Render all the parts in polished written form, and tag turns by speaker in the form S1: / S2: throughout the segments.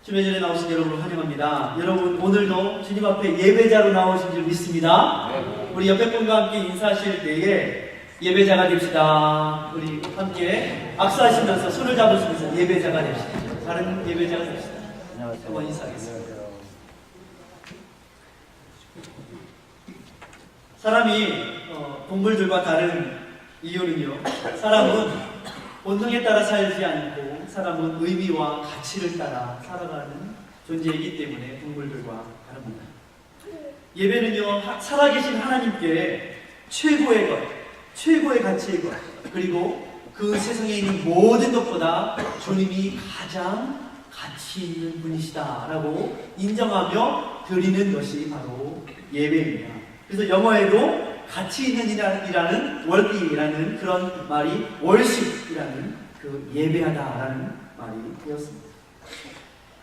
S1: 주례전에 나오신 여러분을 환영합니다. 여러분 오늘도 주님 앞에 예배자로 나오신 줄 믿습니다. 우리 옆에 분과 함께 인사하실 때에 예배자가 됩시다. 우리 함께 악수하시면서 손을 잡으시면서 예배자가 됩시다. 다른 예배자가 됩시다. 한번 인사하겠습니다. 사람이 동물들과 다른 이유는요, 사람은 본능에 따라 살지 않고 사람은 의미와 가치를 따라 살아가는 존재이기 때문에 동물들과 다릅니다. 예배는요, 살아계신 하나님께 최고의 것, 최고의 가치의 것, 그리고 그 세상에 있는 모든 것보다 주님이 가장 가치 있는 분이시다 라고 인정하며 드리는 것이 바로 예배입니다. 그래서 영어에도 가치 있는 이라는 worthy라는 그런 말이 worship이라는 그 예배하다라는 말이 되었습니다.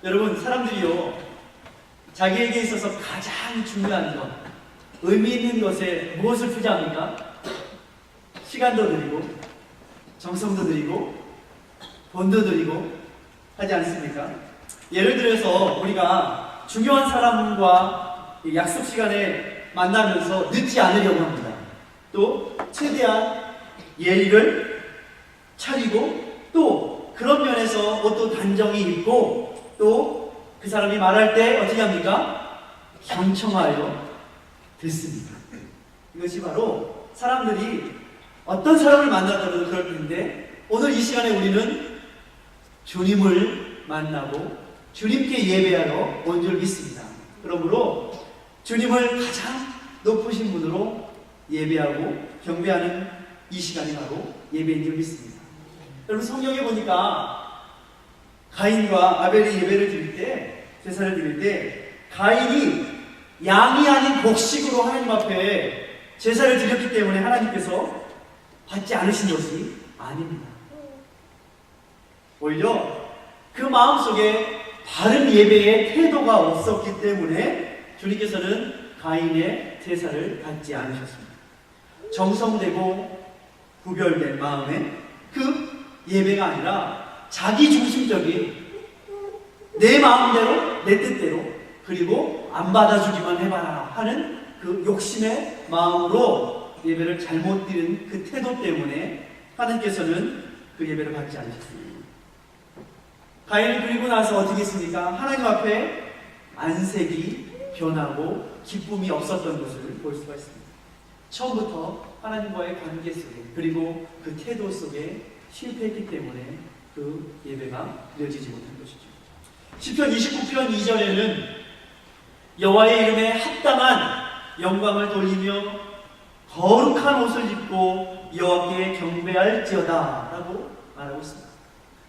S1: 여러분, 사람들이요, 자기에게 있어서 가장 중요한 것, 의미 있는 것에 무엇을 투자합니까? 시간도 드리고 정성도 드리고 돈도 드리고 하지 않습니까? 예를 들어서 우리가 중요한 사람과 약속 시간에 만나면서 늦지 않으려고 합니다. 또 최대한 예의를 차리고 또 그런 면에서 옷도 단정히 입고 또 그 사람이 말할 때 어떻게 합니까? 경청하여 듣습니다. 이것이 바로 사람들이 어떤 사람을 만났다고 그럴 텐데, 오늘 이 시간에 우리는 주님을 만나고 주님께 예배하러 온 줄 믿습니다. 그러므로 주님을 가장 높으신 분으로 예배하고 경배하는 이 시간이 바로 예배인 줄 믿습니다. 여러분, 성경에 보니까 가인과 아벨이 예배를 드릴 때, 제사를 드릴 때 가인이 양이 아닌 곡식으로 하나님 앞에 제사를 드렸기 때문에 하나님께서 받지 않으신 것이 아닙니다. 오히려 그 마음속에 바른 예배의 태도가 없었기 때문에 주님께서는 가인의 제사를 받지 않으셨습니다. 정성되고 구별된 마음에 그 예배가 아니라 자기 중심적인 내 마음대로 내 뜻대로 그리고 안 받아주기만 해봐라 하는 그 욕심의 마음으로 예배를 잘못 드린 그 태도 때문에 하나님께서는 그 예배를 받지 않으셨습니다. 가인을 드리고 나서 어떻게 했습니까? 하나님 앞에 안색이 변하고 기쁨이 없었던 것을 볼 수가 있습니다. 처음부터 하나님과의 관계 속에 그리고 그 태도 속에 실패했기 때문에 그 예배가 드려지지 못한 것이죠. 시편 29편 2절에는 여호와의 이름에 합당한 영광을 돌리며 거룩한 옷을 입고 여호와께 경배할지어다 라고 말하고 있습니다.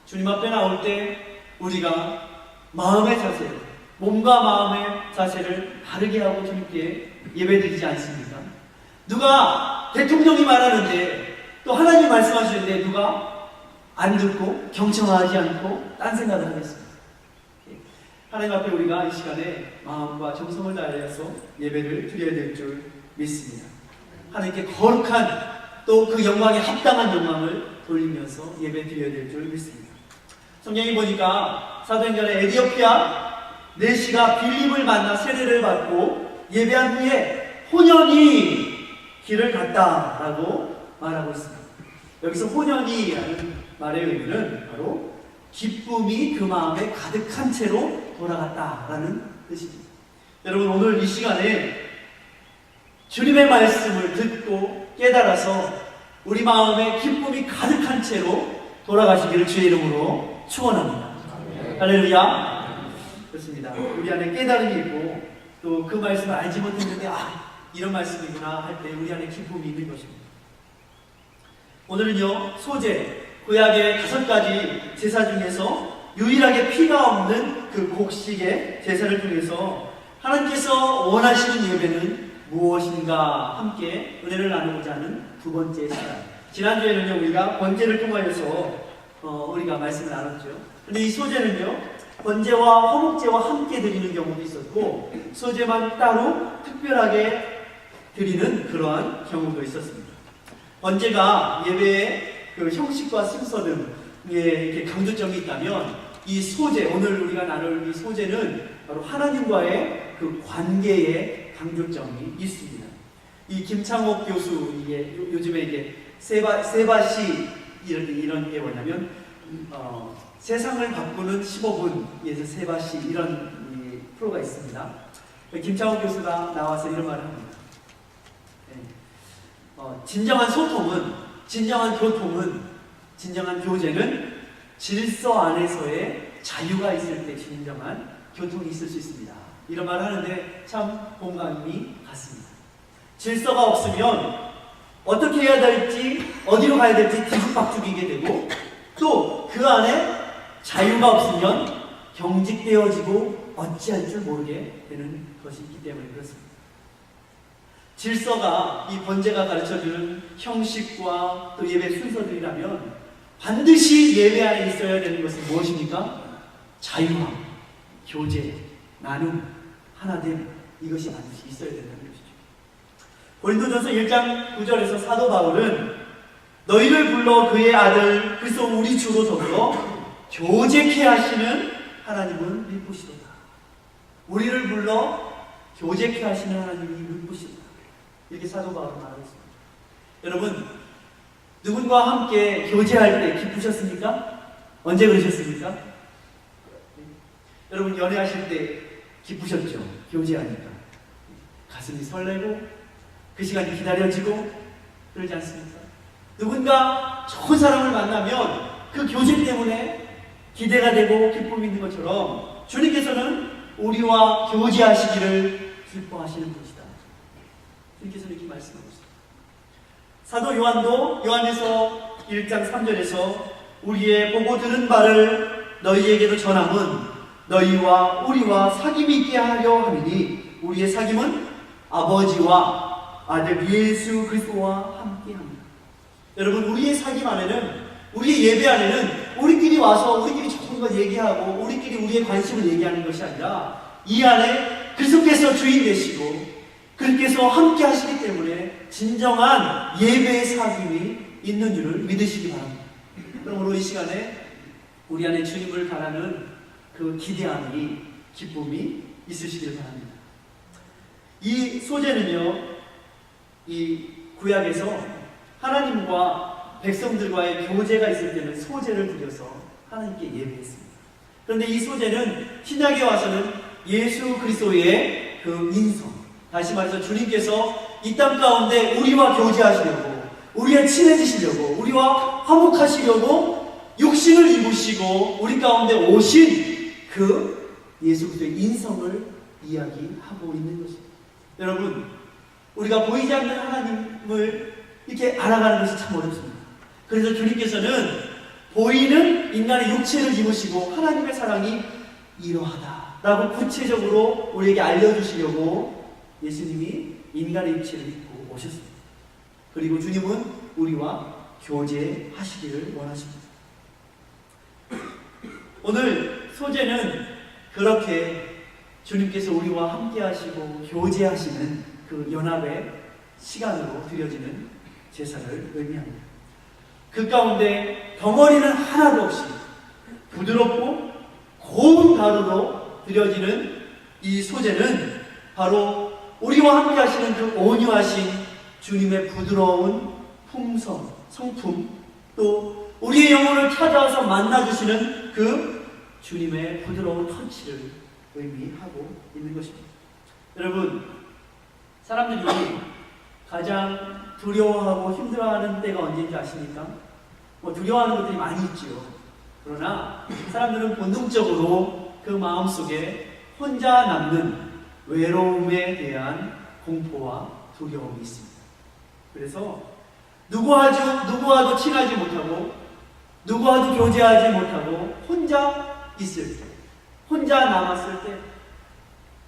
S1: 주님 앞에 나올 때 우리가 마음의 자세, 몸과 마음의 자세를 바르게 하고 주님께 예배드리지 않습니까? 누가 대통령이 말하는데 또 하나님이 말씀하시는데 누가 안 듣고 경청하지 않고 딴 생각을 하겠습니다. 하나님 앞에 우리가 이 시간에 마음과 정성을 다해서 예배를 드려야 될 줄 믿습니다. 하나님께 거룩한 또 그 영광에 합당한 영광을 돌리면서 예배 드려야 될 줄 믿습니다. 성경에 보니까 사도행전에 에디오피아 내시가 빌립을 만나 세례를 받고 예배한 후에 혼연히 길을 갔다라고 말하고 있습니다. 여기서 혼연히라는 말의 의미는 바로 기쁨이 그 마음에 가득한 채로 돌아갔다라는 뜻입니다. 여러분, 오늘 이 시간에 주님의 말씀을 듣고 깨달아서 우리 마음에 기쁨이 가득한 채로 돌아가시기를 주의 이름으로 축원합니다. 할렐루야. 그렇습니다. 우리 안에 깨달음이 있고 또 그 말씀을 알지 못했는데 이런 말씀이구나 할 때 우리 안에 기쁨이 있는 것입니다. 오늘은요, 소제, 구약의 5가지 제사 중에서 유일하게 피가 없는 그 곡식의 제사를 통해서 하나님께서 원하시는 예배는 무엇인가 함께 은혜를 나누고자 하는 두 번째 시간. 지난주에는요, 우리가 번제를 통하여서 우리가 말씀을 나눴죠. 근데 이 소제는요, 번제와 화목제와 함께 드리는 경우도 있었고 소제만 따로 특별하게 드리는 그러한 경우도 있었습니다. 번제가 예배의 그 형식과 순서 등에 이렇게 강조점이 있다면 이 소재, 오늘 우리가 나눌 이 소재는 바로 하나님과의 그 관계에 강조점이 있습니다. 이 김창옥 교수, 이게 요즘에 이게 세바시 이런 게 뭐냐면 세상을 바꾸는 15분에서 세바시 이런 프로가 있습니다. 김창옥 교수가 나와서 이런 말을 합니다. 진정한 소통은, 진정한 교통은, 진정한 교제는 질서 안에서의 자유가 있을 때 진정한 교통이 있을 수 있습니다. 이런 말을 하는데 참 공감이 갔습니다. 질서가 없으면 어떻게 해야 될지, 어디로 가야 될지 뒤죽박죽이게 되고, 또 그 안에 자유가 없으면 경직되어지고 어찌할 줄 모르게 되는 것이 있기 때문에 그렇습니다. 질서가, 이 번제가 가르쳐주는 형식과 또 예배 순서들이라면 반드시 예배 안에 있어야 되는 것은 무엇입니까? 자유함, 교제, 나눔, 하나됨, 이것이 반드시 있어야 된다는 것이죠. 고린도전서 1장 9절에서 사도 바울은 너희를 불러 그의 아들 그리스도 우리 주로 더불어 교제케 하시는 하나님은 믿으시도다. 우리를 불러 교제케 하시는 하나님이 믿으시도다. 이렇게 사도 바울은 말하고 있습니다. 여러분, 누군가와 함께 교제할 때 기쁘셨습니까? 언제 그러셨습니까? 여러분, 연애하실 때 기쁘셨죠? 교제하니까 가슴이 설레고 그 시간이 기다려지고 그러지 않습니까? 누군가 좋은 사람을 만나면 그 교제 때문에 기대가 되고 기쁨이 있는 것처럼 주님께서는 우리와 교제하시기를 기뻐하시는 분이시다. 주님께서는 이렇게 말씀하고 있습니다. 사도 요한도 요한에서 1장 3절에서 우리의 보고 들은 바를 너희에게도 전함은 너희와 우리와 사귐이 있게 하려 함이니 우리의 사귐은 아버지와 아들 예수 그리스도와 함께합니다. 여러분, 우리의 사귐 안에는, 우리의 예배 안에는 우리끼리 와서 우리끼리 좋은 것 얘기하고 우리끼리 우리의 관심을 얘기하는 것이 아니라 이 안에 그리스도께서 주인 되시고 그리스도께서 함께 하시기 때문에 진정한 예배의 사귐이 있는 줄을 믿으시기 바랍니다. 그러므로 이 시간에 우리 안에 주님을 바라는 그 기대함이, 기쁨이 있으시길 바랍니다. 이 소재는요, 이 구약에서 하나님과 백성들과의 교제가 있을 때는 소제를 드려서 하나님께 예배했습니다. 그런데 이 소제는 신약에 와서는 예수 그리스도의 그 인성, 다시 말해서 주님께서 이 땅 가운데 우리와 교제하시려고, 우리와 친해지시려고, 우리와 화목하시려고 육신을 입으시고 우리 가운데 오신 그 예수 그리스도의 인성을 이야기하고 있는 것입니다. 여러분, 우리가 보이지 않는 하나님을 이렇게 알아가는 것이 참 어렵습니다. 그래서 주님께서는 보이는 인간의 육체를 입으시고 하나님의 사랑이 이러하다라고 구체적으로 우리에게 알려주시려고 예수님이 인간의 육체를 입고 오셨습니다. 그리고 주님은 우리와 교제하시기를 원하십니다. 오늘 소재는 그렇게 주님께서 우리와 함께 하시고 교제하시는 그 연합의 시간으로 드려지는 제사를 의미합니다. 그 가운데 덩어리는 하나도 없이 부드럽고 고운 가루로 드려지는 이 소재는 바로 우리와 함께 하시는 그 온유하신 주님의 부드러운 품성, 성품, 또 우리의 영혼을 찾아와서 만나주시는 그 주님의 부드러운 터치를 의미하고 있는 것입니다. 여러분, 사람들이 가장 두려워하고 힘들어하는 때가 언제인지 아십니까? 두려워하는 것들이 많이 있지요. 그러나 사람들은 본능적으로 그 마음속에 혼자 남는 외로움에 대한 공포와 두려움이 있습니다. 그래서 누구와도 친하지 못하고 누구와도 교제하지 못하고 혼자 있을 때, 혼자 남았을 때,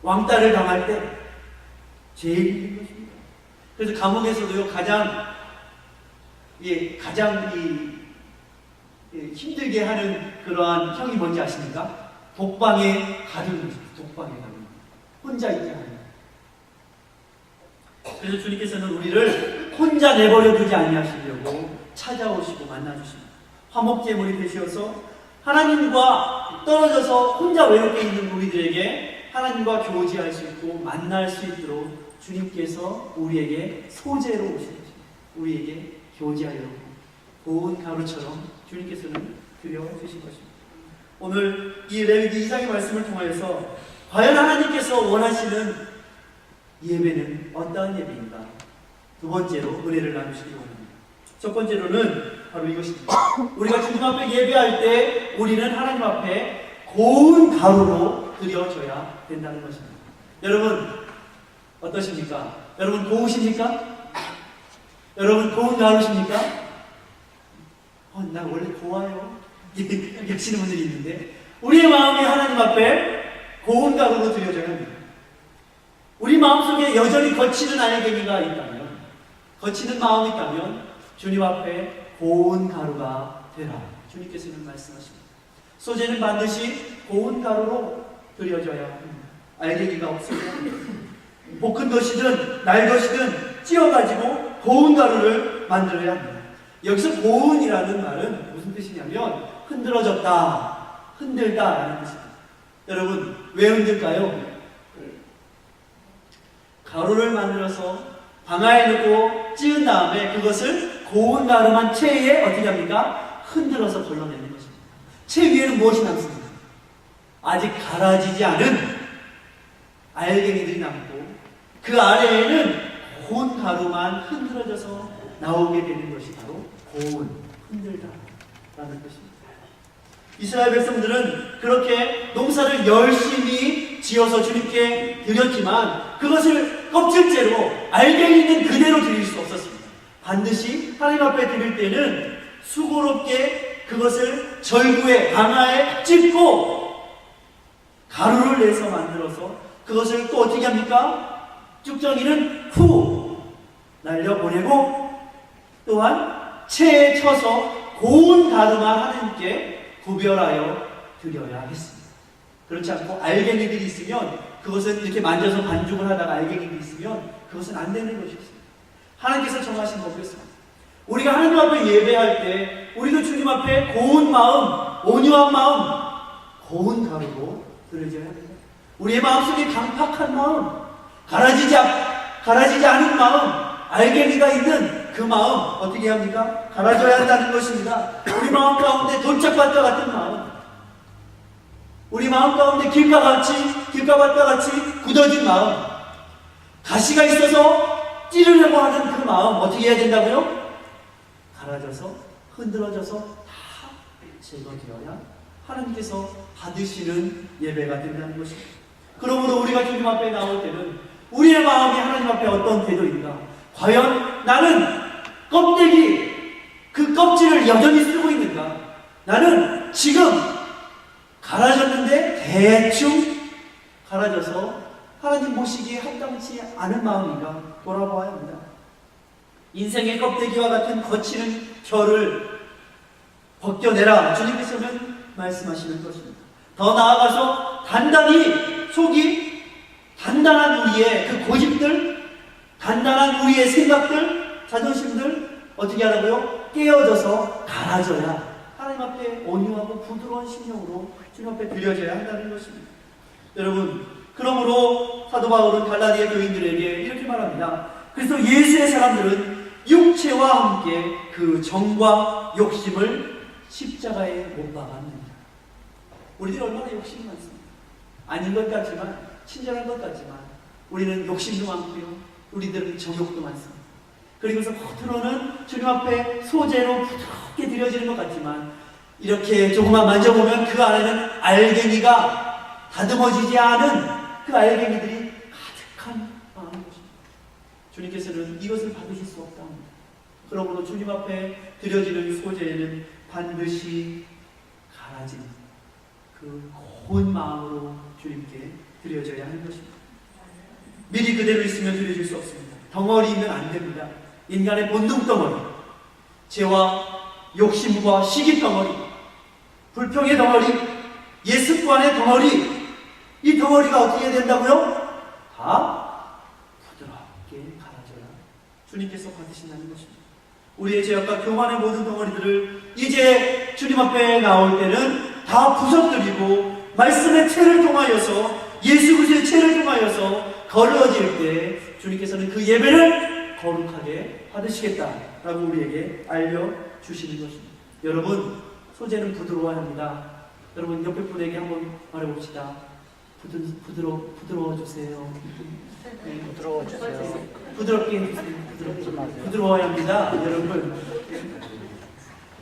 S1: 왕따를 당할 때 제일 힘든 것입니다. 그래서 감옥에서도요, 가장 힘들게 하는 그러한 형이 뭔지 아십니까? 독방에 가두는 것입니다. 독방에 가두는 것. 혼자 있게 하는 것. 그래서 주님께서는 우리를 혼자 내버려 두지 아니하시려고 찾아오시고 만나주십니다. 화목제물이 되셔서 하나님과 떨어져서 혼자 외롭게 있는 우리들에게 하나님과 교제할 수 있고 만날 수 있도록 주님께서 우리에게 소재로 오신 것입니다. 우리에게 교제하려고 고운 가루처럼 주님께서는 들여주신 것입니다. 오늘 이 레위기 2장의 말씀을 통하여서 과연 하나님께서 원하시는 예배는 어떠한 예배인가? 두 번째로 은혜를 나누시기 원합니다. 첫 번째로는 바로 이것입니다. 우리가 주님 앞에 예배할 때 우리는 하나님 앞에 고운 가루로 드려져야 된다는 것입니다. 여러분 어떠십니까? 여러분 고우십니까? 여러분 고운 가루십니까? 나 원래 고와요. 이렇게 하시는 분들이 있는데 우리의 마음이 하나님 앞에 고운 가루로 드려져야 합니다. 우리 마음속에 여전히 거치는 알갱이가 있다면, 거치는 마음이 있다면 주님 앞에 고운 가루가 되라. 주님께서는 말씀하십니다. 소재는 반드시 고운 가루로 드려져야 합니다. 알갱이가 없으면 볶은 것이든 날 것이든 찧어가지고 고운 가루를 만들어야 합니다. 여기서 고운이라는 말은 무슨 뜻이냐면 흔들어졌다, 흔들다라는 뜻입니다. 여러분 왜 흔들까요? 가루를 만들어서 방아에 넣고 찌은 다음에 그것을 고운 가루만 체에 어떻게 합니까? 흔들어서 걸러내는 것입니다. 체 위에는 무엇이 남습니까? 아직 갈아지지 않은 알갱이들이 남고 그 아래에는 고운 가루만 흔들어져서 나오게 되는 것이 바로 고운, 흔들다라는 것입니다. 이스라엘 백성들은 그렇게 농사를 열심히 지어서 주님께 드렸지만 그것을 껍질째로 알갱이 있는 그대로 드릴 수 없었습니다. 반드시 하나님 앞에 드릴 때는 수고롭게 그것을 절구에 방아에 찝고 가루를 내서 만들어서 그것을 또 어떻게 합니까? 쭉정이는 후 날려보내고 또한 체에 쳐서 고운 가루만 하나님께 구별하여 드려야 했습니다. 그렇지 않고 알갱이들이 있으면 그것은 이렇게 만져서 반죽을 하다가 알갱이들이 있으면 그것은 안 되는 것이었습니다. 하나님께서 정하신 법이었습니다. 우리가 하나님 앞에 예배할 때 우리도 주님 앞에 고운 마음, 온유한 마음, 고운 가루로 드려져야 합니다. 우리의 마음속에 강팍한 마음, 갈아지지 않은 마음, 알갱이가 있는 그 마음 어떻게 합니까? 갈아줘야 한다는 것입니다. 우리 마음 가운데 돌짝밭과 같은 마음, 우리 마음 가운데 길가밭과 같이 굳어진 마음, 가시가 있어서 찌르려고 하는 그 마음 어떻게 해야 된다고요? 갈아져서 흔들어져서 다 제거되어야 하나님께서 받으시는 예배가 된다는 것입니다. 그러므로 우리가 주님 앞에 나올 때는 우리의 마음이 하나님 앞에 어떤 태도인가? 과연 나는 껍데기, 그 껍질을 여전히 쓰고 있는가? 나는 지금 갈아졌는데 대충 갈아져서 하나님 모시기에 합당치 않은 마음인가? 돌아보아야 합니다. 인생의 껍데기와 같은 거치는 결을 벗겨내라. 주님께서는 말씀하시는 것입니다. 더 나아가서 단단히 속이 단단한 우리의 그 고집들, 단단한 우리의 생각들, 자존심들 어떻게 하라고요? 깨어져서 갈아져야 하나님 앞에 온유하고 부드러운 심령으로 주님 앞에 드려져야 한다는 것입니다. 여러분, 그러므로 사도 바울은 갈라디아 교인들에게 이렇게 말합니다. 그래서 예수의 사람들은 육체와 함께 그 정과 욕심을 십자가에 못 박았느니라. 우리들이 얼마나 욕심이 많습니까? 아닌 것 같지만, 친절한 것 같지만 우리는 욕심도 많고요, 우리들은 정욕도 많습니다. 그리고서 겉으로는 주님 앞에 소재로 부드럽게 드려지는 것 같지만 이렇게 조금만 만져보면 그 안에는 알갱이가 다듬어지지 않은 그 알갱이들이 가득한 마음인 것입니다. 주님께서는 이것을 받으실 수 없다 합니다. 그러므로 주님 앞에 드려지는 소재에는 반드시 갈아진 그 고운 마음으로 주님께 드려져야 하는 것입니다. 미리 그대로 있으면 드려질 수 없습니다. 덩어리면 안 됩니다. 인간의 본능 덩어리, 죄와 욕심과 시기 덩어리, 불평의 덩어리, 예습관의 덩어리, 이 덩어리가 어떻게 된다고요? 다 부드럽게 갈아져야 주님께서 받으신다는 것입니다. 우리의 죄악과 교만의 모든 덩어리들을 이제 주님 앞에 나올 때는 다 부서뜨리고 말씀의 채를 통하여서 예수 그리스도의 채를 통하여서 거르어질 때 주님께서는 그 예배를 거룩하게 받으시겠다라고 우리에게 알려주시는 것입니다. 여러분, 소재는 부드러워야 합니다. 여러분, 옆에 분에게 한번 말해봅시다. 부드러워 주세요. 네,
S2: 부드러워 주세요.
S1: 부드럽게 해주세요. 부드러워야 합니다. 여러분,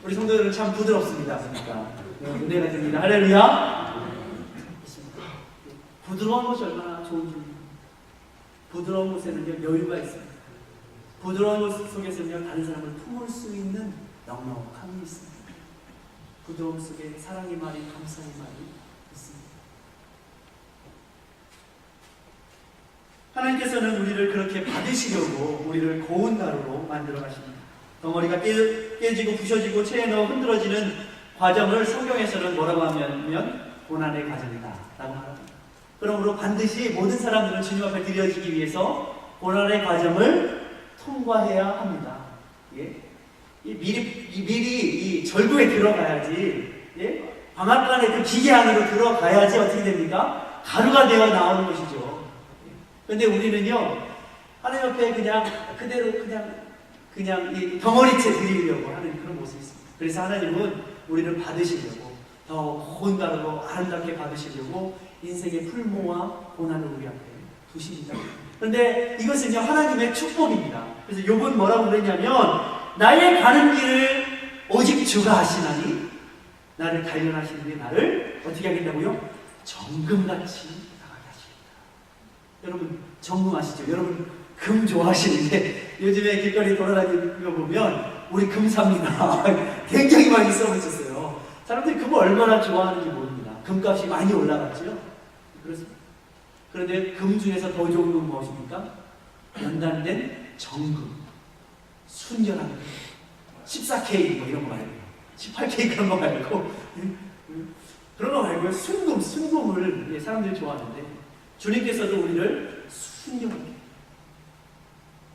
S1: 우리 성도들은 참 부드럽습니다. 그러니까 은혜가 됩니다. 할렐루야. 부드러운 것이 얼마나 좋은지. 부드러운 곳에는요 여유가 있습니다. 부드러운 곳 속에서는요 다른 사람을 품을 수 있는 넉넉함이 있습니다. 부드러움 속에 사랑의 말이, 감사의 말이 있습니다. 하나님께서는 우리를 그렇게 받으시려고 우리를 고운 가루로 만들어 가십니다. 덩어리가 깨지고 부셔지고 체에 넣어 흔들어지는 과정을 성경에서는 뭐라고 하면 고난의 과정이다 라고 말합니다. 그러므로 반드시 모든 사람들은 주님 앞에 드려지기 위해서 고난의 과정을 통과해야 합니다. 예? 미리 절구에 들어가야지, 예? 방앗간의 그 기계 안으로 들어가야지 어떻게 됩니까? 가루가 되어 나오는 것이죠. 그런데 우리는요 하나님 앞에 그냥 그대로 그냥 이 덩어리째 드리려고 하는 그런 모습이 있습니다. 그래서 하나님은 우리를 받으시려고 더 고운 가루로 아름답게 받으시려고 인생의 풀모와 고난을 우리 앞에 두십니다. 그런데 이것은요 하나님의 축복입니다. 그래서 욥은 뭐라고 그랬냐면 나의 가는 길을 오직 주가 하시나니 나를 단련하시는 게 나를 어떻게 하겠다고요? 정금같이 나가게 하시겠다. 여러분 정금 아시죠? 여러분 금 좋아하시는데 요즘에 길거리 돌아다니는 거 보면 우리 금 삽니다. 굉장히 많이 써붙였어요. 사람들이 금을 얼마나 좋아하는지 모릅니다. 금값이 많이 올라갔죠? 그렇습니다. 그런데 금 중에서 더 좋은 건 무엇입니까? 연단된 정금, 순결한 금, 14K 뭐 이런 거 말고 18K 그런 거 말고 그런 거 말고 순금을 사람들이 좋아하는데 주님께서도 우리를 순결하게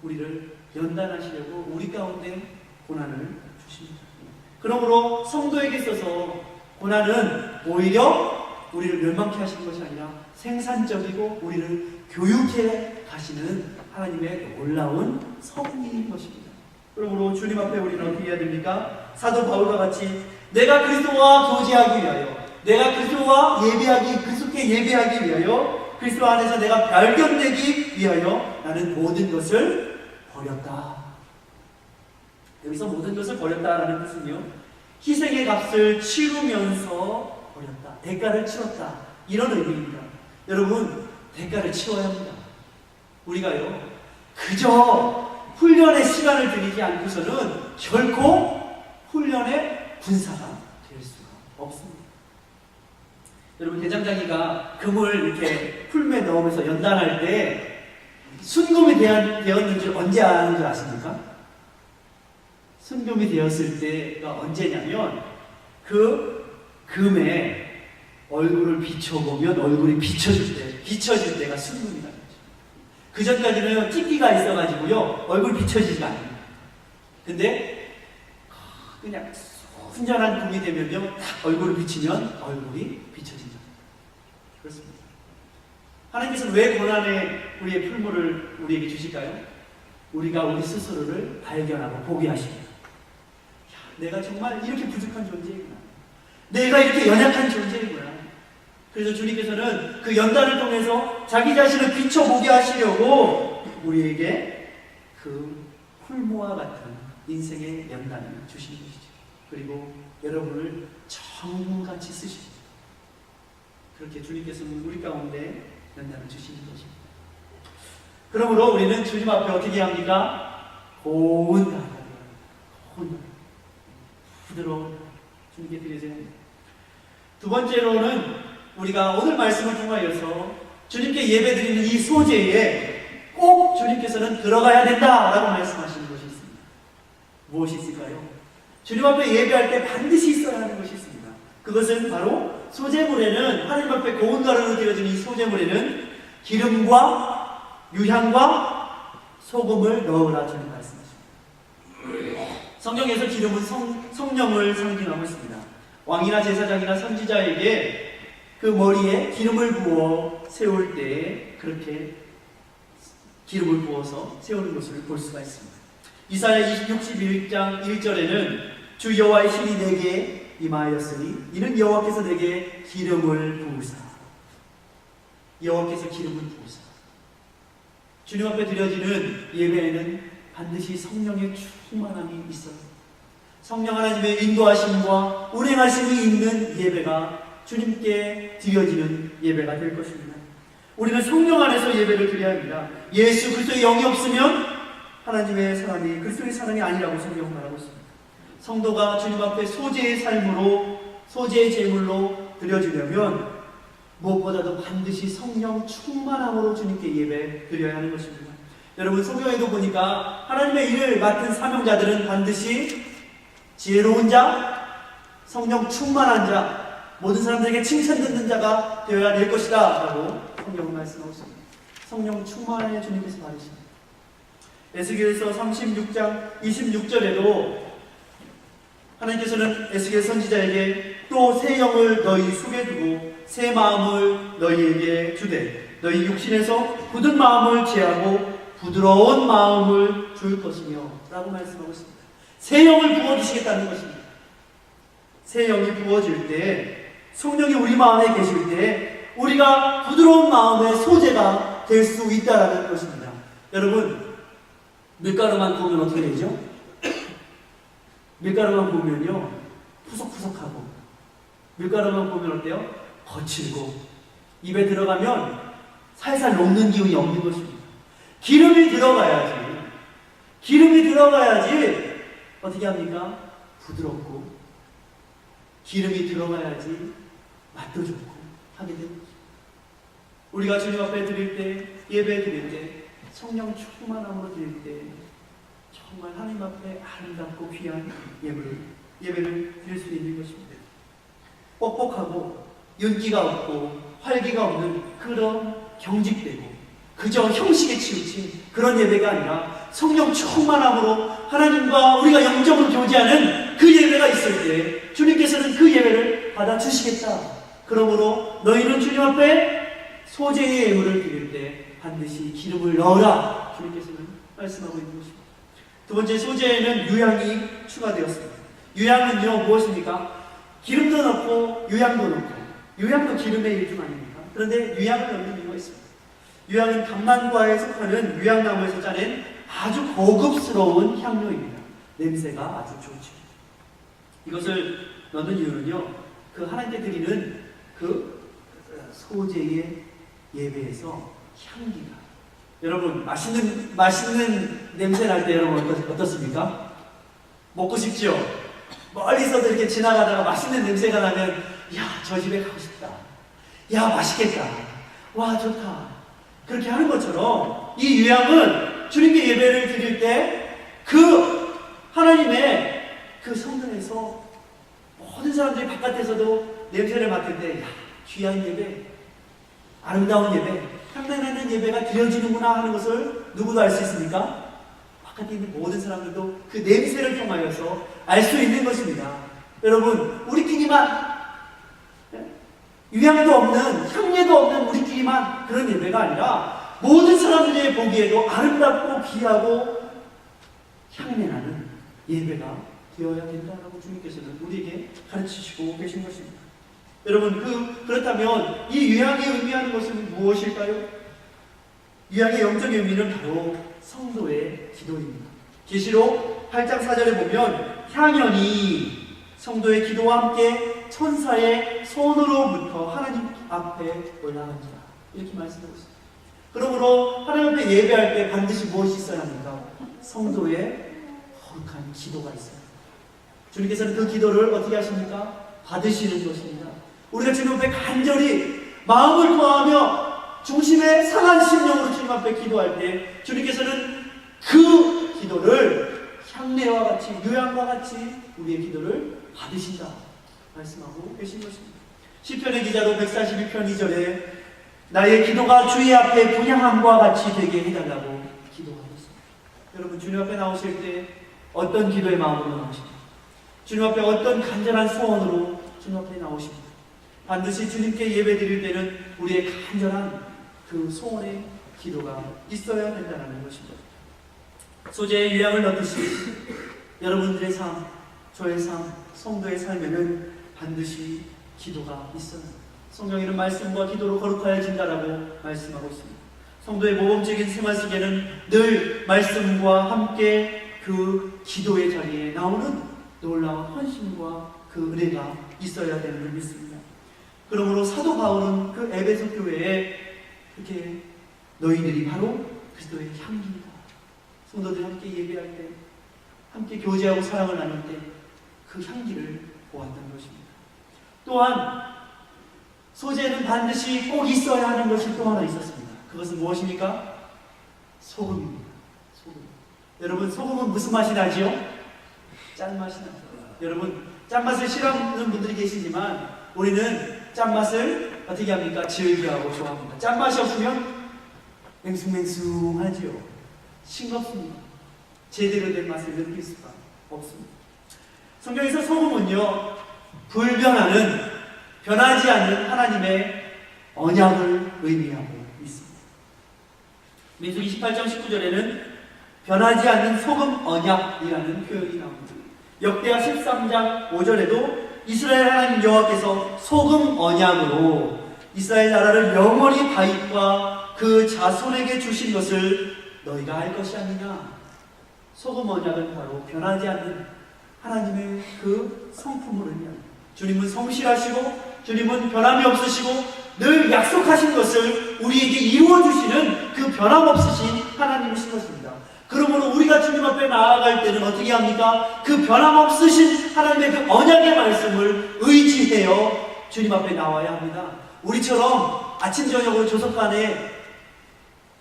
S1: 우리를 연단하시려고 우리 가운데 고난을 주십니다. 그러므로 성도에게 있어서 고난은 오히려 우리를 멸망케 하시는 것이 아니라 생산적이고 우리를 교육해 가시는 하나님의 놀라운 섭리인 것입니다. 그러므로 주님 앞에 우리는 어떻게 해야 됩니까? 사도 바울과 같이 내가 그리스도와 교제하기 위하여, 내가 그리스도와 그리스도께 예배하기 위하여, 그리스도 안에서 내가 발견되기 위하여 나는 모든 것을 버렸다. 여기서 모든 것을 버렸다라는 뜻은요 희생의 값을 치르면서 버렸다. 대가를 치렀다. 이런 의미입니다. 여러분 대가를 치러야 합니다. 우리가요 그저 훈련의 시간을 들이지 않고서는 결코 훈련의 군사가 될 수가 없습니다. 여러분 대장장이가 금을 이렇게 풀매에 넣으면서 연단할 때 순금이 되었는지 언제 아는 줄 아십니까? 순금이 되었을 때가 언제냐면 그 금에 얼굴을 비춰보면 얼굴이 비춰질 때가 순금이라는 거죠. 그 전까지는 찢기가 있어가지고요 얼굴 비춰지지가 않습니다. 근데 그냥 순전한 금이 되면요 딱 얼굴을 비치면 얼굴이 비춰진다. 그렇습니다. 하나님께서는 왜 고난에 우리의 풀물을 우리에게 주실까요? 우리가 우리 스스로를 발견하고 보게 하십니다. 내가 정말 이렇게 부족한 존재이구나. 내가 이렇게 연약한 존재이구나. 그래서 주님께서는 그 연단을 통해서 자기 자신을 비춰보게 하시려고 우리에게 그 풀무와 같은 인생의 연단을 주신 것이죠. 그리고 여러분을 정금같이 쓰십니다. 그렇게 주님께서는 우리 가운데 연단을 주시는 것입니다. 그러므로 우리는 주님 앞에 어떻게 합니까? 고운 가루가 고운 부드러운 주님께 드려야 합니다. 두 번째로는 우리가 오늘 말씀을 통하여서 주님께 예배드리는 이 소재에 꼭 주님께서는 들어가야 된다라고 말씀하시는 것이 있습니다. 무엇이 있을까요? 주님 앞에 예배할 때 반드시 있어야 하는 것이 있습니다. 그것은 바로 소재물에는 하나님 앞에 고운 가루로 되어진 이 소재물에는 기름과 유향과 소금을 넣으라 주님 말씀하십니다. 성경에서 기름은 성령을 상징하고 있습니다. 왕이나 제사장이나 선지자에게 그 머리에 기름을 부어 세울 때 그렇게 기름을 부어서 세우는 것을 볼 수가 있습니다. 이사야 61장 1절에는 주 여호와의 신이 내게 임하였으니 이는 여호와께서 내게 기름을 부으사. 여호와께서 기름을 부으사. 주님 앞에 드려지는 예배에는 반드시 성령의 충만함이 있어요. 성령 하나님의 인도하심과 운행하심이 있는 예배가 주님께 드려지는 예배가 될 것입니다. 우리는 성령 안에서 예배를 드려야 합니다. 예수 그리스도의 영이 없으면 하나님의 사람이 그리스도의 사람이 아니라고 성경은 말하고 있습니다. 성도가 주님 앞에 소재의 삶으로 소재의 제물로 드려지려면 무엇보다도 반드시 성령 충만함으로 주님께 예배 드려야 하는 것입니다. 여러분 성경에도 보니까 하나님의 일을 맡은 사명자들은 반드시 지혜로운 자, 성령 충만한 자, 모든 사람들에게 칭찬 듣는 자가 되어야 될 것이다 라고 성경은 말씀하고 있습니다. 성령 충만해 주님께서 받으십니다. 에스겔서 36장 26절에도 하나님께서는 에스겔 선지자에게 또 새 영을 너희 속에 두고 새 마음을 너희에게 주되 너희 육신에서 굳은 마음을 제하고 부드러운 마음을 줄 것이며 라고 말씀하고 있습니다. 새 영을 부어주시겠다는 것입니다. 새 영이 부어질 때 성령이 우리 마음에 계실 때 우리가 부드러운 마음의 소재가 될 수 있다는 것입니다. 여러분 밀가루만 보면 어떻게 되죠? 밀가루만 보면요 푸석푸석하고 밀가루만 보면 어때요? 거칠고 입에 들어가면 살살 녹는 기운이 없는 것입니다. 기름이 들어가야지 어떻게 합니까? 부드럽고 기름이 들어가야지 맛도 좋고 하게 됩니다. 우리가 주님 앞에 드릴 때 예배 드릴 때 성령 충만함으로 드릴 때 정말 하나님 앞에 아름답고 귀한 예배를 드릴 수 있는 것입니다. 뻑뻑하고 윤기가 없고 활기가 없는 그런 경직되고 그저 형식에 치우친 그런 예배가 아니라 성령 충만함으로 하나님과 우리가 영적으로 교제하는 그 예배가 있을 때 주님께서는 그 예배를 받아주시겠다. 그러므로 너희는 주님 앞에 소재의 예물을 드릴 때 반드시 기름을 넣어라. 주님께서는 말씀하고 있는 것입니다. 두 번째 소재에는 유향이 추가되었습니다. 유향은요 무엇입니까? 기름도 넣고 유향도 넣고 유향도 기름의 일종 아닙니까? 그런데 유향을 넣는 이유가 있습니다. 유향은 감난과에 속하는 유향나무에서 짜낸 아주 고급스러운 향료입니다. 냄새가 아주 좋죠. 이것을 넣는 이유는요 그 하나님께 드리는 그 소재의 예배에서 향기가 여러분 맛있는 냄새 날 때 여러분 어떻습니까? 먹고 싶죠? 멀리서도 이렇게 지나가다가 맛있는 냄새가 나면 야, 저 집에 가고 싶다. 야, 맛있겠다. 와, 좋다. 그렇게 하는 것처럼 이 유향은 주님께 예배를 드릴 때 그 하나님의 그 성전에서 모든 사람들이 바깥에서도 냄새를 맡을 때 야, 귀한 예배, 아름다운 예배, 향나는 예배가 드려지는구나 하는 것을 누구도 알 수 있습니까? 바깥에 있는 모든 사람들도 그 냄새를 통하여서 알 수 있는 것입니다. 여러분, 우리끼리만 유향도 없는, 향례도 없는 우리끼리만 그런 예배가 아니라 모든 사람들이 보기에도 아름답고 귀하고 향내나는 예배가 되어야 된다라고 주님께서는 우리에게 가르치시고 계신 것입니다. 여러분, 그렇다면 이 유향이 의미하는 것은 무엇일까요? 유향의 영적 의미는 바로 성도의 기도입니다. 계시록 8장 4절에 보면 향연이 성도의 기도와 함께 천사의 손으로부터 하나님 앞에 올라간다. 이렇게 말씀하고 있습니다. 그러므로 하나님 앞에 예배할 때 반드시 무엇이 있어야 합니까? 성도의 거룩한 기도가 있어야 합니다. 주님께서는 그 기도를 어떻게 하십니까? 받으시는 것입니다. 우리가 주님 앞에 간절히 마음을 토하며 중심에 상한 심령으로 주님 앞에 기도할 때 주님께서는 그 기도를 향내와 같이 유향과 같이 우리의 기도를 받으신다 말씀하고 계신 것입니다. 시편의 기자도 142편 2절에 나의 기도가 주의 앞에 분향함과 같이 되게 해달라고 기도하고 있습니다. 여러분, 주님 앞에 나오실 때 어떤 기도의 마음으로 나오십니까? 주님 앞에 어떤 간절한 소원으로 주님 앞에 나오십니다. 반드시 주님께 예배드릴 때는 우리의 간절한 그 소원의 기도가 있어야 된다는 것입니다. 소재의 유양을 넣듯이 여러분들의 삶, 저의 삶, 성도의 삶에는 반드시 기도가 있어요. 성경에는 말씀과 기도로 거룩하여진다라고 말씀하고 있습니다. 성도의 모범적인 생활 속에는 늘 말씀과 함께 그 기도의 자리에 나오는 놀라운 헌신과 그 은혜가 있어야 되는 줄 믿습니다. 그러므로 사도 바울은 그 에베소 교회에 이렇게 너희들이 바로 그리스도의 향기이다. 성도들 함께 예배할 때, 함께 교제하고 사랑을 나눌 때 그 향기를 보았던 것입니다. 또한 소재는 반드시 꼭 있어야 하는 것이 또 하나 있었습니다. 그것은 무엇입니까? 소금입니다. 소금. 여러분, 소금은 무슨 맛이 나지요? 짠맛이 나죠. 여러분, 짠맛을 싫어하는 분들이 계시지만 우리는 짠맛을 어떻게 합니까? 즐겨하고 좋아합니다. 짠맛이 없으면 맹숭맹숭하지요. 싱겁습니다. 제대로 된 맛을 느낄 수가 없습니다. 성경에서 소금은요, 불변하는, 변하지 않는 하나님의 언약을 의미하고 있습니다. 민수기 18장 19절에는 변하지 않는 소금 언약이라는 표현이 나옵니다. 역대하 13장 5절에도 이스라엘 하나님 여호와께서 소금 언약으로 이스라엘 나라를 영원히 다윗과 그 자손에게 주신 것을 너희가 알 것이 아니냐. 소금 언약은 바로 변하지 않는 하나님의 그 성품을 의미합니다. 주님은 성실하시고 주님은 변함이 없으시고 늘 약속하신 것을 우리에게 이루어주시는 그 변함없으신 하나님이신 것입니다. 그러므로 우리가 주님 앞에 나아갈 때는 어떻게 합니까? 그 변함없으신 하나님의 그 언약의 말씀을 의지하여 주님 앞에 나와야 합니다. 우리처럼 아침 저녁으로 조석간에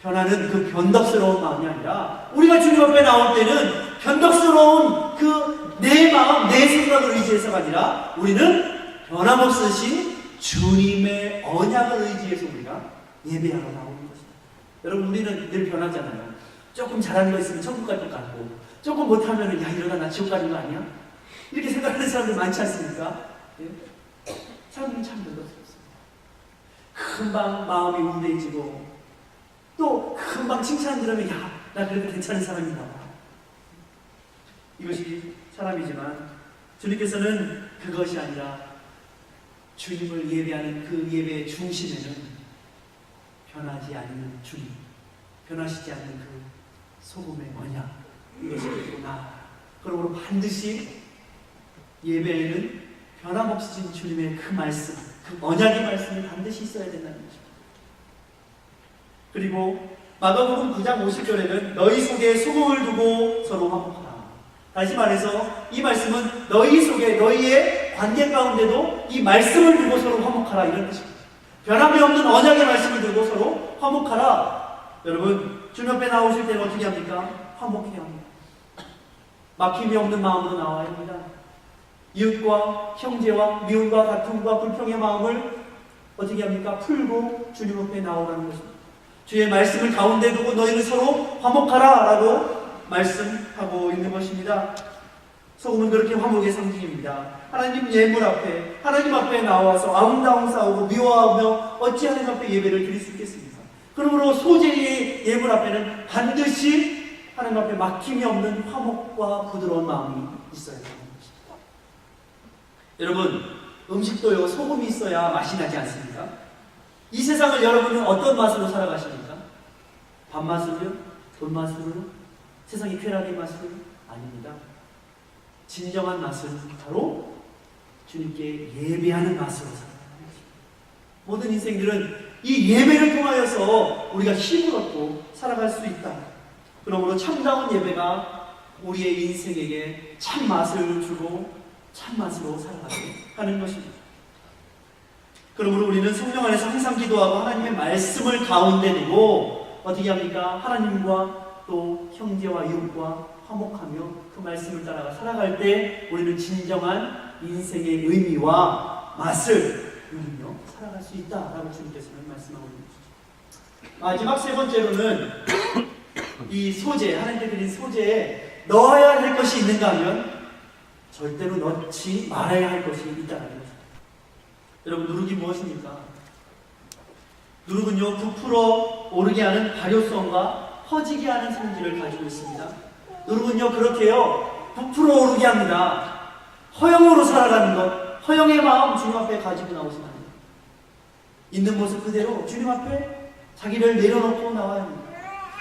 S1: 변하는 그 변덕스러운 마음이 아니라 우리가 주님 앞에 나올 때는 변덕스러운 그 내 마음, 내 생각을 의지해서가 아니라 우리는 변함없으신 주님의 언약을 의지해서 우리가 예배하러 나오는 것입니다. 여러분, 우리는 늘 변하잖아요. 조금 잘하는 거 있으면 천국 갈 것 같고 조금 못하면 야, 이러다 나 지옥 가는 거 아니야? 이렇게 생각하는 사람들 많지 않습니까? 예? 사람들은 참 변덕스럽습니다. 금방 마음이 우울해지고 또 금방 칭찬 들으면 야, 나 그래도 괜찮은 사람인가 봐. 이것이 사람이지만 주님께서는 그것이 아니라 주님을 예배하는 그 예배의 중심에는 변하지 않는 주님, 변하시지 않는 그 소금의 언약, 이것이 있구나. 그러므로 반드시 예배에는 변함없으신 주님의 그 말씀, 그 언약의 말씀이 반드시 있어야 된다는 것입니다. 그리고 마가복음 9장 50절에는 너희 속에 소금을 두고 서로 화목하라. 다시 말해서 이 말씀은 너희 속에, 너희의 관계 가운데도 이 말씀을 두고 서로 화목하라, 이런 뜻입니다. 변함이 없는 언약의 말씀을 두고 서로 화목하라. 여러분, 주님 앞에 나오실 때는 어떻게 합니까? 화목해야 합니다. 막힘이 없는 마음으로 나와야 합니다. 이웃과 형제와 미움과 다툼과 불평의 마음을 어떻게 합니까? 풀고 주님 앞에 나오라는 것입니다. 주의 말씀을 가운데 두고 너희는 서로 화목하라 라고 말씀하고 있는 것입니다. 소금은 그렇게 화목의 상징입니다. 하나님 예물 앞에, 하나님 앞에 나와서 아웅다웅 싸우고 미워하며 어찌 하나님 앞에 예배를 드릴 수 있겠습니까? 그러므로 소재의 예물 앞에는 반드시 하나님 앞에 막힘이 없는 화목과 부드러운 마음이 있어야 합니다. 여러분, 음식도요, 소금이 있어야 맛이 나지 않습니까? 이 세상을 여러분은 어떤 맛으로 살아가십니까? 밥맛으로요? 돈맛으로요? 세상의 쾌락의 맛으로요? 아닙니다. 진정한 맛은 바로 주님께 예배하는 맛으로 살아가는 것입니다. 모든 인생들은 이 예배를 통하여서 우리가 힘을 얻고 살아갈 수 있다. 그러므로 참다운 예배가 우리의 인생에게 참맛을 주고 참맛으로 살아가게 하는 것입니다. 그러므로 우리는 성령 안에서 항상 기도하고 하나님의 말씀을 가운데 두고 어떻게 합니까? 하나님과 또 형제와 이웃과 화목하며 그 말씀을 따라가 살아갈 때 우리는 진정한 인생의 의미와 맛을 누리며 살아갈 수 있다라고 주님께서는 말씀하고 있는 것이죠. 마지막 세 번째로는 이 소재, 하나님께 드린 소재에 넣어야 할 것이 있는가 하면 절대로 넣지 말아야 할 것이 있다는 것입니다. 여러분, 누룩이 무엇입니까? 누룩은요, 부풀어 오르게 하는 발효성과 퍼지게 하는 성질을 가지고 있습니다. 누룩은요, 그렇게요, 부풀어 오르게 합니다. 허영으로 살아가는 것, 허영의 마음 주님 앞에 가지고 나오시면 합니다. 있는 모습 그대로 주님 앞에 자기를 내려놓고 나와야 합니다.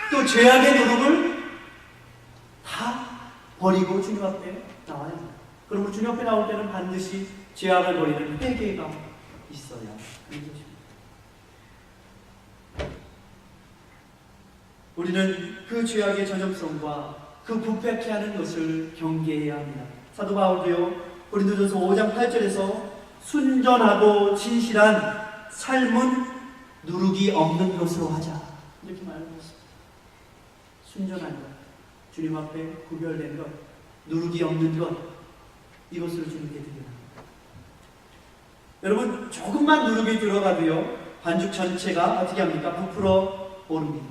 S1: 또 죄악의 누룩을 다 버리고 주님 앞에 나와야 합니다. 그러므로 주님 앞에 나올 때는 반드시 죄악을 버리는 회개가 있어야 하는 것입니다. 우리는 그 죄악의 전염성과 그 부패케 하는 것을 경계해야 합니다. 사도 바울도요, 고린도전서 5장 8절에서 순전하고 진실한 삶은 누룩이 없는 것으로 하자, 이렇게 말하고 있습니다. 순전한 것, 주님 앞에 구별된 것, 누룩이 없는 것, 이것으로 주님께 드립니다. 여러분, 조금만 누룩이 들어가도요, 반죽 전체가 어떻게 합니까? 부풀어 오릅니다.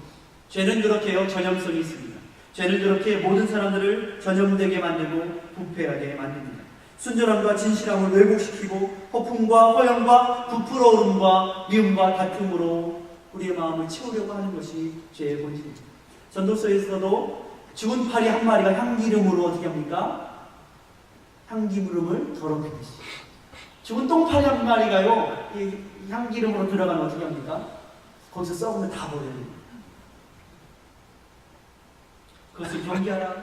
S1: 죄는 그렇게요, 전염성이 있습니다. 죄는 그렇게 모든 사람들을 전염되게 만들고 부패하게 만듭니다. 순전함과 진실함을 왜곡시키고 허풍과 허영과 부풀어 오름과 미움과 다툼으로 우리의 마음을 채우려고 하는 것이 죄의 본질입니다. 전도서에서도 죽은 파리 한 마리가 향기름으로 어떻게 합니까? 향기름을 더럽히듯이. 죽은 똥파리 한 마리가요, 이 향기름으로 들어가면 어떻게 합니까? 거기서 썩으면 다 버려야 됩니다. 그것을 경계하라.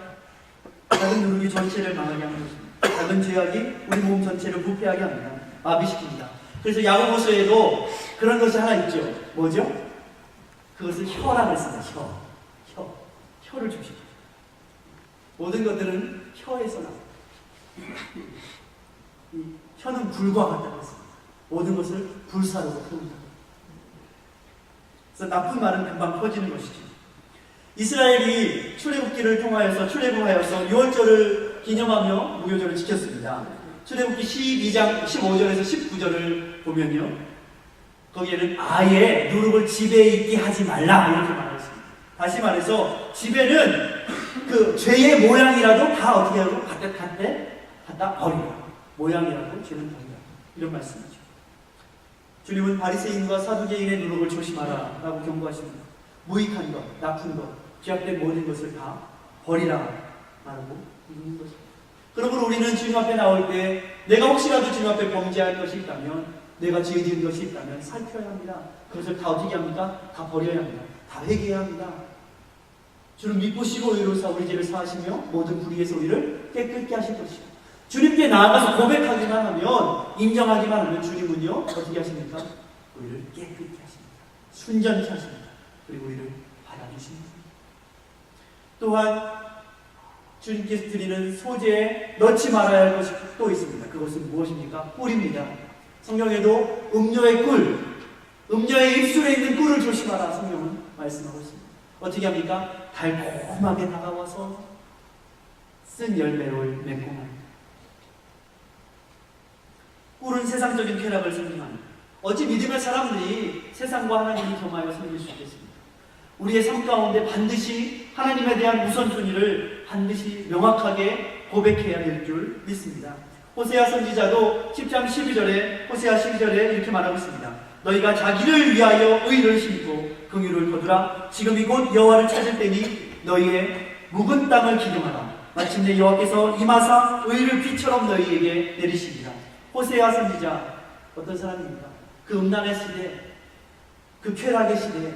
S1: 작은 누룩이 전체를 망하게 하는 것입니다. 작은 죄악이 우리 몸 전체를 부패하게 합니다. 마비시킵니다. 그래서 야고보서에도 그런 것이 하나 있죠. 뭐죠? 그것을 혀라고 했습니다. 혀를 주십시오. 모든 것들은 혀에서 나옵니다. 이 혀는 불과 같다고 했습니다. 모든 것을 불사로 태운다. 그래서 나쁜 말은 금방 퍼지는 것이죠. 이스라엘이 출애굽기를 통하여서 출애굽하여서 유월절을 기념하며 무교절을 지켰습니다. 출애굽기 12장 15절에서 19절을 보면요, 거기에는 아예 누룩을 집에 있게 하지 말라, 이렇게 말하고 있습니다. 다시 말해서 집에는 그 죄의 모양이라도 다 어떻게 하고 갖다 버리라. 모양이라도 죄는 버리라, 이런 말씀이죠. 주님은 바리새인과 사두개인의 누룩을 조심하라 라고 경고하십니다. 무익한 것, 나쁜 것, 죄악된 모든 것을 다 버리라 말하고 있는 것입니다. 그러므로 우리는 주님 앞에 나올 때 내가 혹시라도 주님 앞에 범죄할 것이 있다면, 내가 죄 지은 것이 있다면 살펴야 합니다. 그것을 다 어떻게 합니까? 다 버려야 합니다. 다 회개해야 합니다. 주는 미쁘시고 의로우사 우리 죄를 사하시며 모든 불의에서 우리를 깨끗게 하실 것이요, 주님께 나아가서 고백하기만 하면, 인정하기만 하면 주님은요 어떻게 하십니까? 우리를 깨끗게 하십니다. 순전케 하십니다. 그리고 우리를 받아주십니다. 또한 주님께서 드리는 소재에 넣지 말아야 할 것이 또 있습니다. 그것은 무엇입니까? 꿀입니다. 성경에도 음료의 꿀, 음료의 입술에 있는 꿀을 조심하라, 성경은 말씀하고 있습니다. 어떻게 합니까? 달콤하게 다가와서 쓴 열매로 맹공합니다. 꿀은 세상적인 쾌락을 상징합니다. 어찌 믿음의 사람들이 세상과 하나님을 겸하여 섬길 수 있겠습니까? 우리의 삶 가운데 반드시 하나님에 대한 우선순위를 반드시 명확하게 고백해야 될 줄 믿습니다. 호세아 선지자도 10장 12절에 호세아 12절에 이렇게 말하고 있습니다. 너희가 자기를 위하여 의를 심고 긍휼을 거두라. 지금이 곧 여호와를 찾을 때니 너희의 묵은 땅을 기름하라. 마침내 여호와께서 임하사 의를 비처럼 너희에게 내리시리라. 호세아 선지자, 어떤 사람입니까? 그 음란의 시대, 그 쾌락의 시대,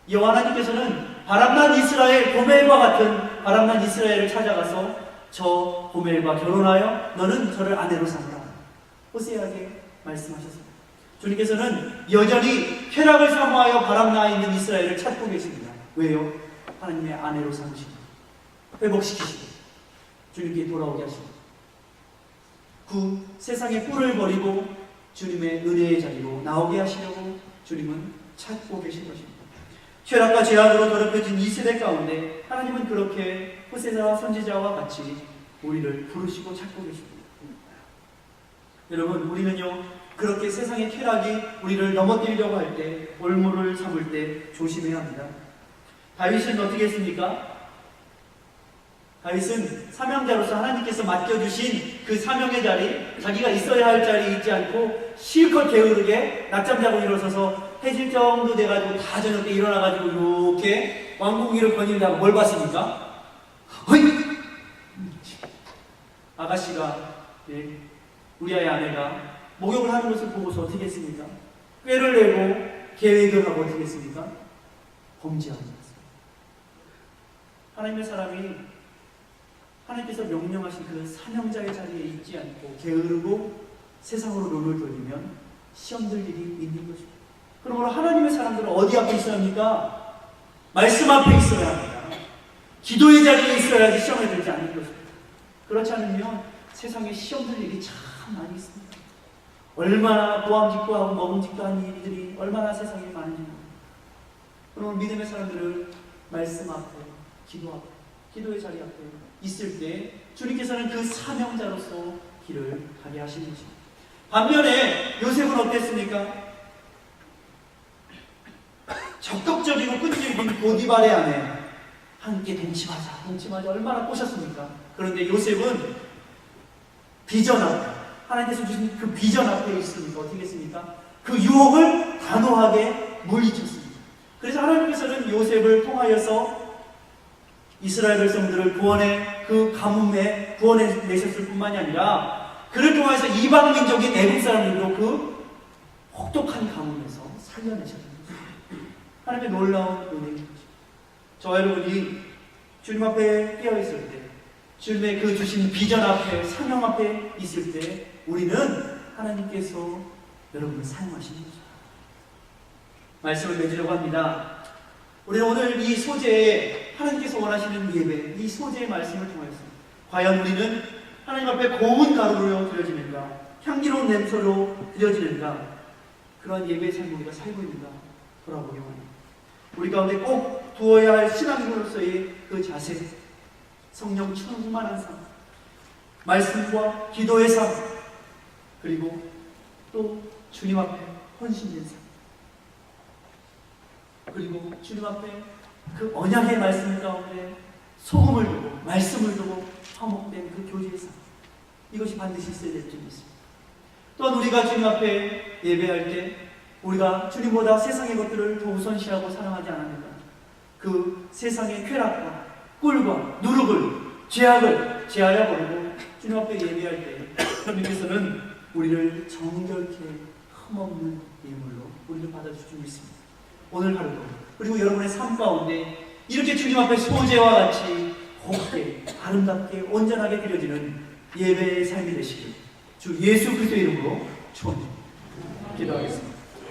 S1: 여호와 하나님께서는 바람난 이스라엘, 고멜과 같은 바람난 이스라엘을 찾아가서 저 고멜과 결혼하여 너는 저를 아내로 삼으라, 호세아에게 말씀하셨습니다. 주님께서는 여전히 쾌락을 사모하여 바람나 있는 이스라엘을 찾고 계십니다. 왜요? 하나님의 아내로 삼으시고 회복시키시고 주님께 돌아오게 하시고 그 세상의 꿀을 버리고 주님의 은혜의 자리로 나오게 하시려고 주님은 찾고 계신 것입니다. 쾌락과 죄악으로 더럽혀진 이 세대 가운데 하나님은 그렇게 호세아와 선지자와 같이 우리를 부르시고 찾고 계십니다. 여러분, 우리는요 그렇게 세상의 쾌락이 우리를 넘어뜨리려고 할 때, 올무를 삼을 때 조심해야 합니다. 다윗은 어떻게 했습니까? 다윗은 사명자로서 하나님께서 맡겨주신 그 사명의 자리, 자기가 있어야 할 자리에 있지 않고 실컷 게으르게 낮잠 자고 일어서서 해질 정도 돼가지고 다 저녁 때 일어나가지고 이렇게 왕궁기를 거닐다가 뭘 봤습니까? 허이! 아가씨가, 예, 우리 아이 아내가 목욕을 하는 것을 보고서 어떻게 했습니까? 꾀를 내고 계획을 하고 어떻게 했습니까? 범죄하는 것입니다. 하나님의 사람이 하나님께서 명령하신 그 사명자의 자리에 있지 않고 게으르고 세상으로 눈을 돌리면 시험될 일이 있는 것입니다. 그러므로 하나님의 사람들은 어디 앞에 있어야 합니까? 말씀 앞에 있어야 합니다. 기도의 자리에 있어야지 시험에 들지 않는 것입니다. 그렇지 않으면 세상에 시험될 일이 참 많이 있습니다. 얼마나 보암직도 하고 먹음직도 한 일들이 얼마나 세상에 많은지 모릅니다. 그러므로 믿음의 사람들을 말씀 앞에, 기도 앞에, 기도의 자리 앞에 있을 때 주님께서는 그 사명자로서 길을 가게 하시는 것입니다. 반면에 요셉은 어땠습니까? 적극적이고 끈질긴 보디발의 아내, 함께 동침하자 얼마나 꼬셨습니까? 그런데 요셉은 비전 앞에, 하나님께서 주신 그 비전 앞에 있으니까 어떻게 했습니까? 그 유혹을 단호하게 물리쳤습니다. 그래서 하나님께서는 요셉을 통하여서 이스라엘 백성들을 구원의 그 가뭄에 구원해내셨을 뿐만이 아니라 그를 통해서 이방 민족인 애국 사람들도 그 혹독한 가뭄에서 살려내셨습니다. 하나님의 놀라운 은혜입니다. 저와 여러분이 주님 앞에 깨어있을 때, 주님의 그 주신 비전 앞에, 사명 앞에 있을 때 우리는 하나님께서 여러분을 사용하시는 거죠. 말씀을 맺으려고 합니다. 우리는 오늘 이 소재에 하나님께서 원하시는 예배, 이 소재의 말씀을 통해서 과연 우리는 하나님 앞에 고운 가루로 드려지는가, 향기로운 냄새로 드려지는가, 그런 예배의 삶을 우리가 살고 있는가 돌아보기 원합니다. 우리 가운데 꼭 두어야 할 신앙인으로서의 그 자세, 성령 충만한 삶, 말씀과 기도의 삶, 그리고 또 주님 앞에 헌신된 삶, 그리고 주님 앞에 그 언약의 말씀 가운데 소금을 두고 말씀을 두고 화목된 그 교제의 삶, 이것이 반드시 있어야 될 점이 있습니다. 또한 우리가 주님 앞에 예배할 때 우리가 주님보다 세상의 것들을 더 우선시하고 사랑하지 않았는가, 그 세상의 쾌락과 꿀과 누룩을, 죄악을 제하여 버리고 주님 앞에 예배할 때 주님께서는 우리를 정결케 흠없는 예물로 우리를 받아주실 줄 믿습니다. 오늘 하루도 그리고 여러분의 삶 가운데 이렇게 주님 앞에 소재와 같이 곱게 아름답게 온전하게 드려지는 예배의 삶이 되시길 주 예수 그리스도의 이름으로 축원드립니다. 기도하겠습니다.